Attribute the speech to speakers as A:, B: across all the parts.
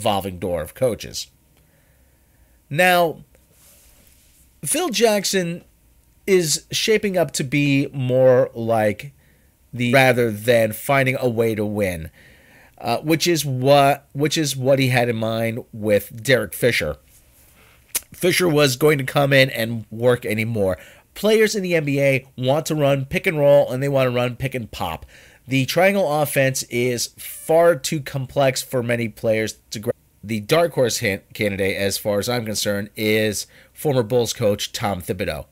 A: revolving door of coaches. Now, Phil Jackson is shaping up to be more like rather than finding a way to win, which is what he had in mind with Derek Fisher. Fisher was going to come in and work anymore. Players in the NBA want to run pick and roll, and they want to run pick and pop. The triangle offense is far too complex for many players to grasp. The dark horse candidate, as far as I'm concerned, is former Bulls coach Tom Thibodeau.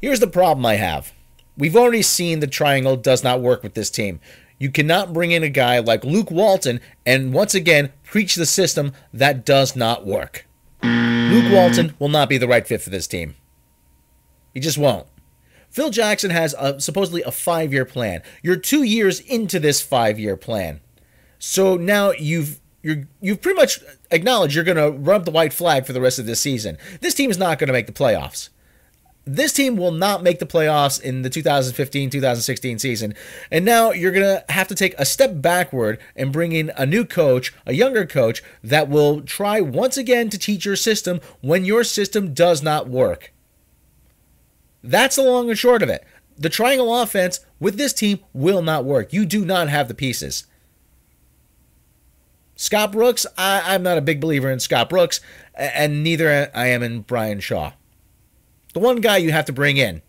A: Here's the problem I have. We've already seen the triangle does not work with this team. You cannot bring in a guy like Luke Walton and once again preach the system that does not work. Luke Walton will not be the right fit for this team. He just won't. Phil Jackson has supposedly a 5-year plan. You're 2 years into this 5-year plan. So now you've pretty much acknowledged you're going to rub the white flag for the rest of this season. This team is not going to make the playoffs. This team will not make the playoffs in the 2015-2016 season. And now you're going to have to take a step backward and bring in a new coach, a younger coach, that will try once again to teach your system when your system does not work. That's the long and short of it. The triangle offense with this team will not work. You do not have the pieces. Scott Brooks, I'm not a big believer in Scott Brooks, and neither I am in Brian Shaw. The one guy you have to bring in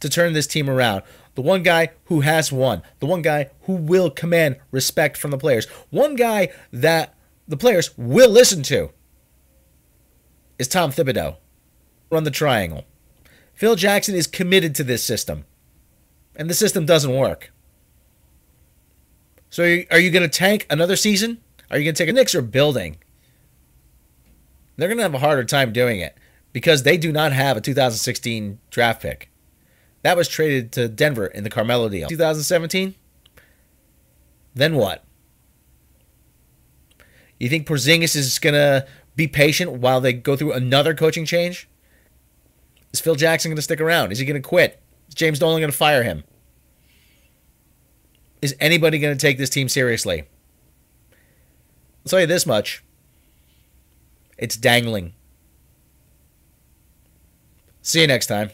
A: to turn this team around, the one guy who has won, the one guy who will command respect from the players, one guy that the players will listen to, is Tom Thibodeau. Run the triangle. Phil Jackson is committed to this system, and the system doesn't work. So are you going to tank another season? Are you going to take a Knicks are building? They're going to have a harder time doing it because they do not have a 2016 draft pick. That was traded to Denver in the Carmelo deal. 2017? Then what? You think Porzingis is going to be patient while they go through another coaching change? Is Phil Jackson going to stick around? Is he going to quit? Is James Dolan going to fire him? Is anybody going to take this team seriously? I'll tell you this much. It's dangling. See you next time.